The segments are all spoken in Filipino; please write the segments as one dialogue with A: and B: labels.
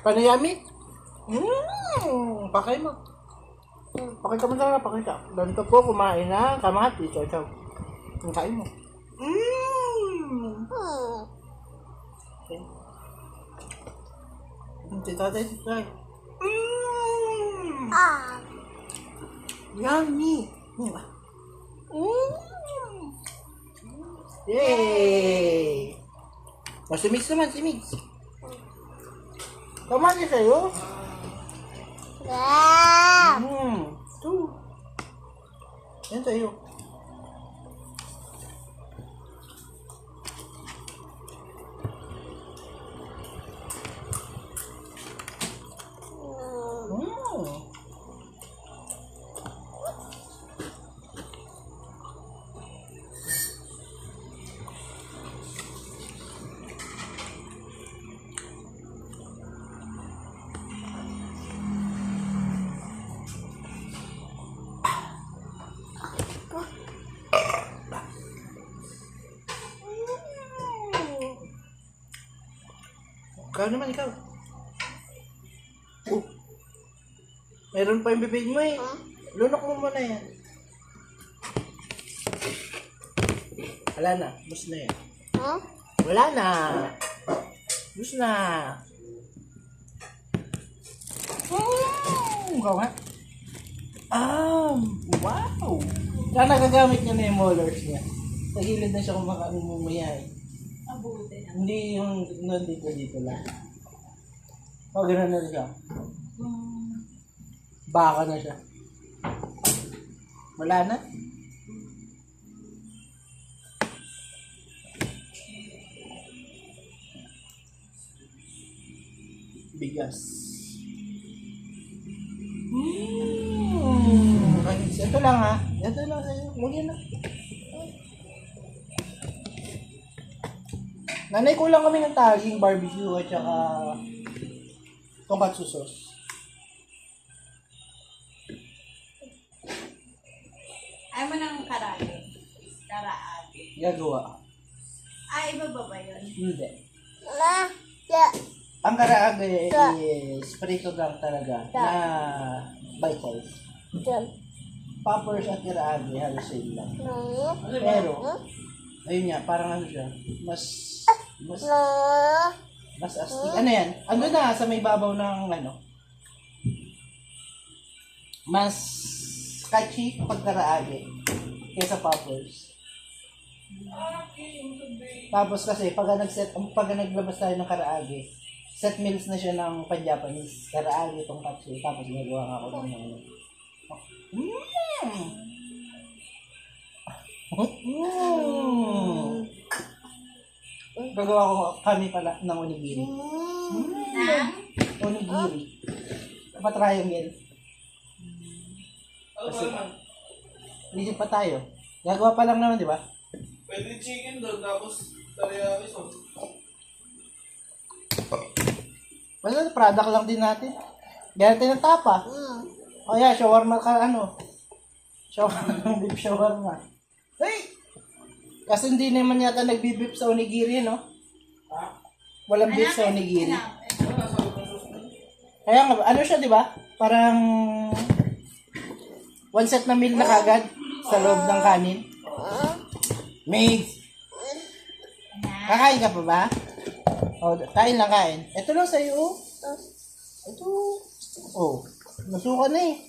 A: Panayami? Pakay mo. Pakita mo na, pakita. Ganito po, kumain na kamatis. Ito. Ang kain mo. Okay. Si tatay, si tatay. Yummy. Yay! O, si Mix naman, si Mix. Kamali sa'yo? Ito. Yan sa'yo. Ikaw naman, ikaw. Meron pa yung bibig mo eh. Lunok mo muna yan. Wala na. Bus na yan. Wala na. Bus na. Ikaw nga. Wow. Kaya nagagamit niya na yung molars niya. Sa gilid na siya kumakain mamaya eh. Hindi yung dito lang. O, gano'n na siya. Baka na siya. Wala na? Bigas. Ito lang ha. Ito lang sa'yo. Muli na. Nanay ko lang kami ng taging barbecue at saka tonkatsu sauce.
B: Ayaw mo ng karaage. Karaage.
A: Gagawa.
B: Iba ba yun?
A: Hindi. Ang karaage is prito lang talaga na bite size. Poppers at karaage halos same lang. Pero, ayun nga, parang ano siya, mas astig. Ano yan? Ano na, sa may babaw ng ano, mas catchy pag karaage kaysa poppers. Tapos kasi, pag naglabas tayo ng karaage, set meals na siya ng pan-Japanese. Karaage itong katsu. Tapos nagawa nga ako ng ano. Gagawa ko kami pala ng onigiri. Onigiri. Pa-triangle. Kasi, lisip pa tayo. Gagawa pa lang naman, di ba?
C: Pwede chicken doon, tapos teriyaki sauce.
A: Basta product lang din natin. Ganyan tinatapa. O yeah, shawarma ka ano. Shawarma, beef shawarma. Hey! Kasi hindi naman yata nagbi-beef sa onigiri, no? Walang beef sa onigiri. Kaya nga, ano siya, di ba? Parang one set na meal na kagad sa loob ng kanin. Mix! Kakain ka pa ba? O, kain lang, kain. Ito lang sa'yo, oh. Ito. Oh, nasuka na eh.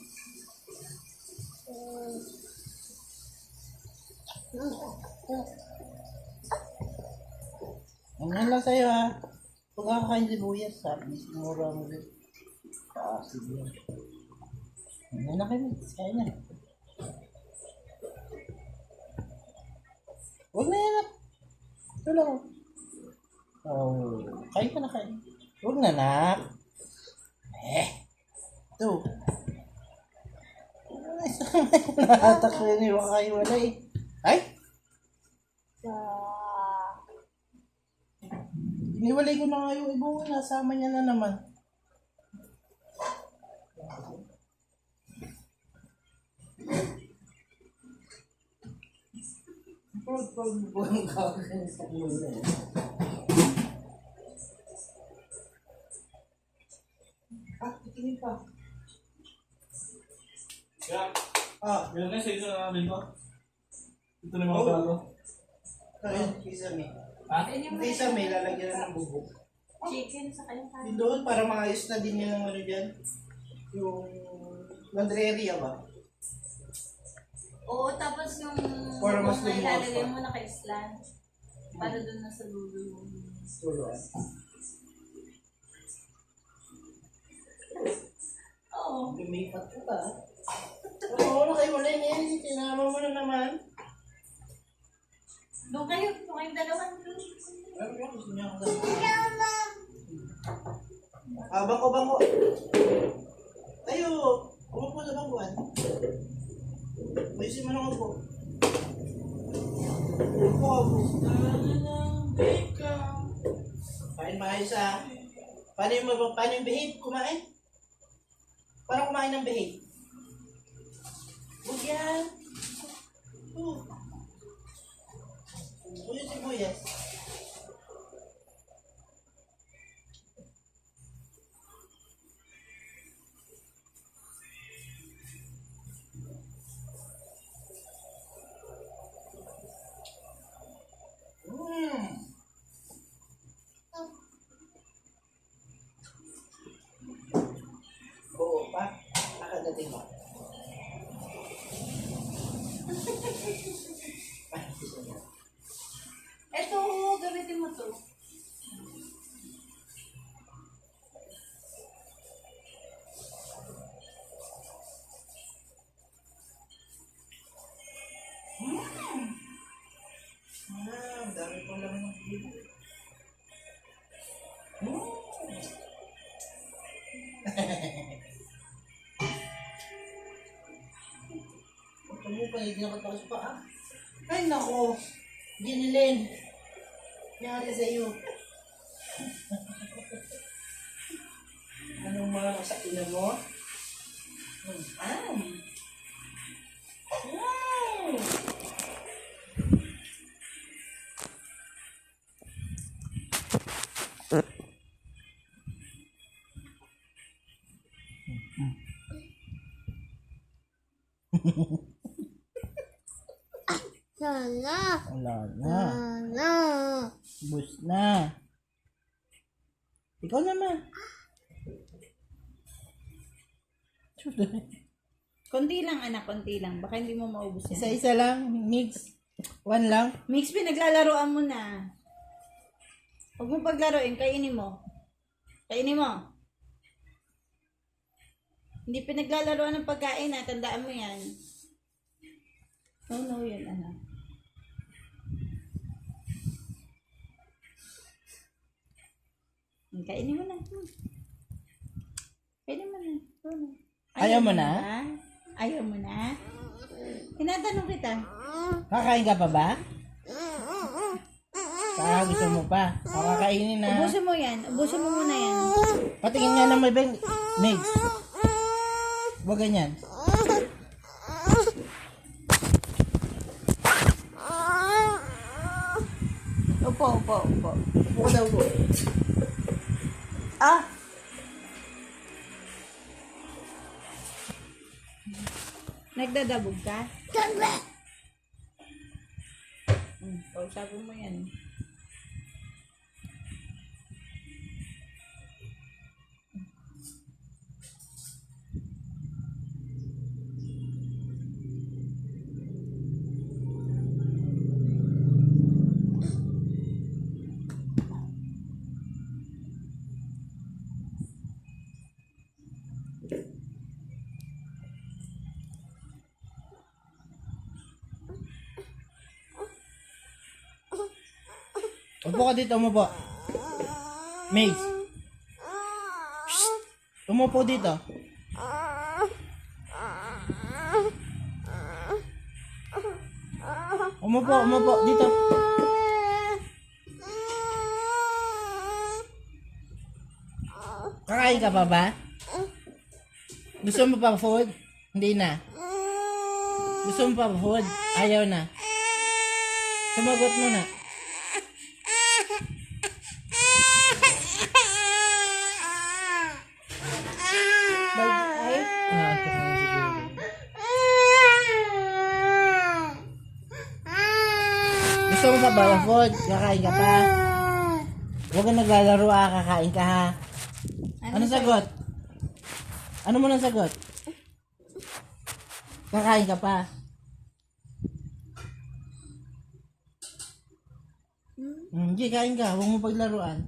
A: Ano lang sa'yo ha. Huwag kakain sibuyas ha. Mura mo din. Sige. Ano na kayo? Kaya na. Huwag na yan. Ito lang. Oh, kain ka na kain. Huwag na nak. Ito. Ay, saan na nahatak ko yun. Huwag kayo wala eh. Ay! Iniwalay ko na nga yung ibong nasama niya na naman. Pag-buong kakain sa muna. Tingin pa.
C: Kaya,
A: Ah,
C: yun na sa isa na namin to. Ito na yung mga
A: Oh.
C: bago.
A: ayun, kisame.
C: Ha?
B: Ganyan mo
A: Kisame, lalagyan na ng bubog.
B: chicken sa kanyang kanin.
A: Yun doon, para maayos na din yung ano dyan. Yung laundry area ba?
B: Oo, tapos yung
A: Para mas
B: bubong na
A: lumiwas
B: ilalagay
A: pa.
B: mo naka-island. Para doon na sa dulo yung...
A: Tuloy.
B: Oo.
A: Lumipat ka ba? Oo, nakaiwalay niya yan. Tinama mo na naman.
B: Doon kayong dalawan doon.
A: Ano ba? Gusto niya ako bangko. Tayo. Umupo sa bangkuan. Ayusin mo na upo. Upo. Kain maayos ah. Paano yung behave? Kumain? Paano kumain ng behave? Huwag yan. Yung sibuyas. Oo pa. Nakadating ba?
B: Eto, gamitin mo to.
A: Ang dami pong laman ng bibo. Huwag mo pa, hindi nakatakas pa ah. Ay nako, Ginilin. Nangyari sa iyo. Anong mga sa ina mo? Mm.
D: Sana.
A: Wala na.
D: Sana.
A: Bus na. Ikaw naman.
B: Konti lang anak, konti lang. Baka hindi mo maubos yan.
A: Isa-isa lang. Mix. One lang.
B: Mix, pinaglalaroan mo na. Huwag mo paglaruin, kainin mo. Kainin mo. Hindi pinaglalaroan ng pagkain ha, tandaan mo yan. No, yan anak. Kainin mo na. Kainin mo na. Ito na.
A: Ayaw mo na?
B: ba? Ayaw mo na? Tinatanong kita.
A: Kakain ka pa ba? Gusto mo pa. Kakainin na.
B: Ubusin mo yan. Ubusin mo muna yan.
A: Patingin nga ng may beng. Migs. Huwag ganyan.
B: Upo.
A: Upo ka daw po.
B: Ah! Nagdadabog ka? Kausapin mo yan.
A: Upo ka dito, umupo. Migs. Umupo dito. Umupo dito. Kakain ka pa ba? Gusto mo pa food? Hindi na. Gusto mo pa food? Ayaw na. Sumagot mo na. Gusto mo pa ba food? Kakain ka pa? Huwag ka naglalaro kakain ka ha. Ano sagot? Ano mo nang sagot? Kakain ka pa? Hindi, kain ka. Huwag mo paglaruan.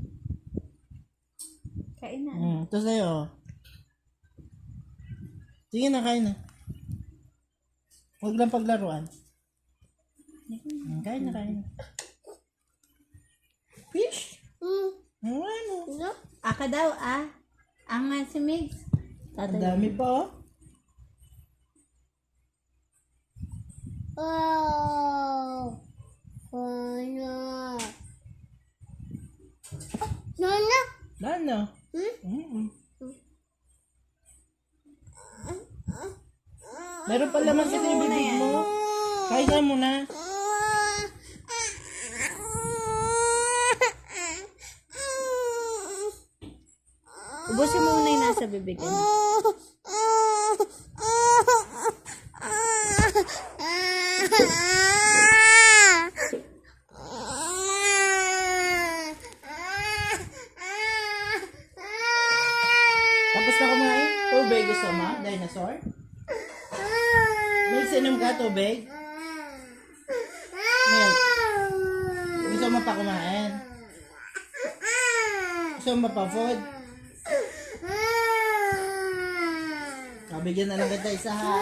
B: Kain na.
A: Ito sa'yo. Sige na, kain na. Huwag lang paglaruan. Kain na, kain na. Fish? Ano?
B: Aka daw, ah. Ang si Migs.
A: Ang dami pa, oh.
D: Oh. Nana. Nana.
A: Lano? Meron pa laman kasi yung bibig mo. Kain ka muna.
B: Ubusin mo muna yung nasa bibig. Ano?
A: Tapos na kumain? Tubig gusto mo? Dinosaur? May sinom ka tubig? Milk. Gusto mo pa kumain? Gusto mo pa food? Bigyan na lang kita isa ha.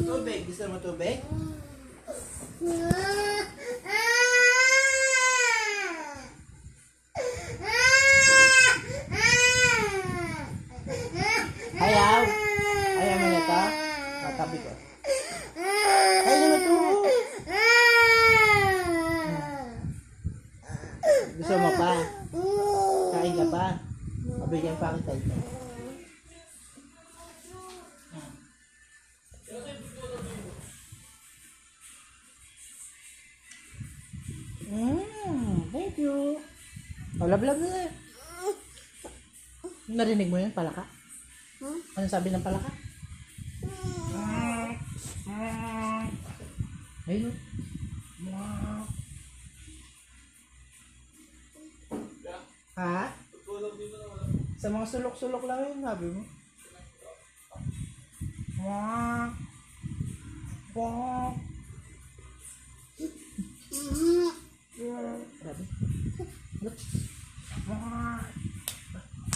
A: Tubig. Gusto mo tubig? Ayaw. Ayaw mo nito? Tabi ko. Ayaw mo ito. Gusto mo pa? Kain ka pa? Pabigyan pa kita ito. Thank you. Lablab na. Narinig mo yun, palaka? Ano sabi ng palaka? Ayun. Ha? Sa mga sulok-sulok lang yun, sabi mo. Grabe.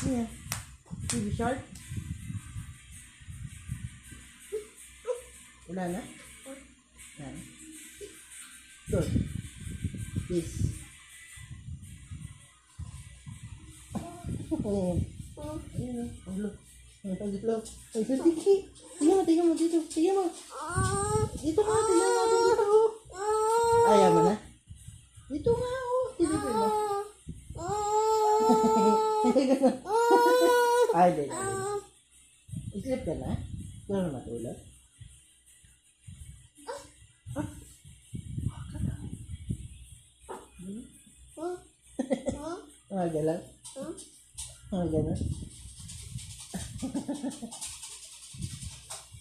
A: Ayan. TV shark. Wala na? Yan. Good. This. Ayun. Paglo. Paglo. Ay, Tiki. Tingnan mo dito. Tingnan mo. Dito ka. Tingnan natin dito. Ayaw mo na? Dito nga. Tinipin mo. Ay, di. Islip ka na? Gusto na matulog? Mga galang? Mga galang?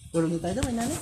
A: Tulog na tayo daw, may nanay.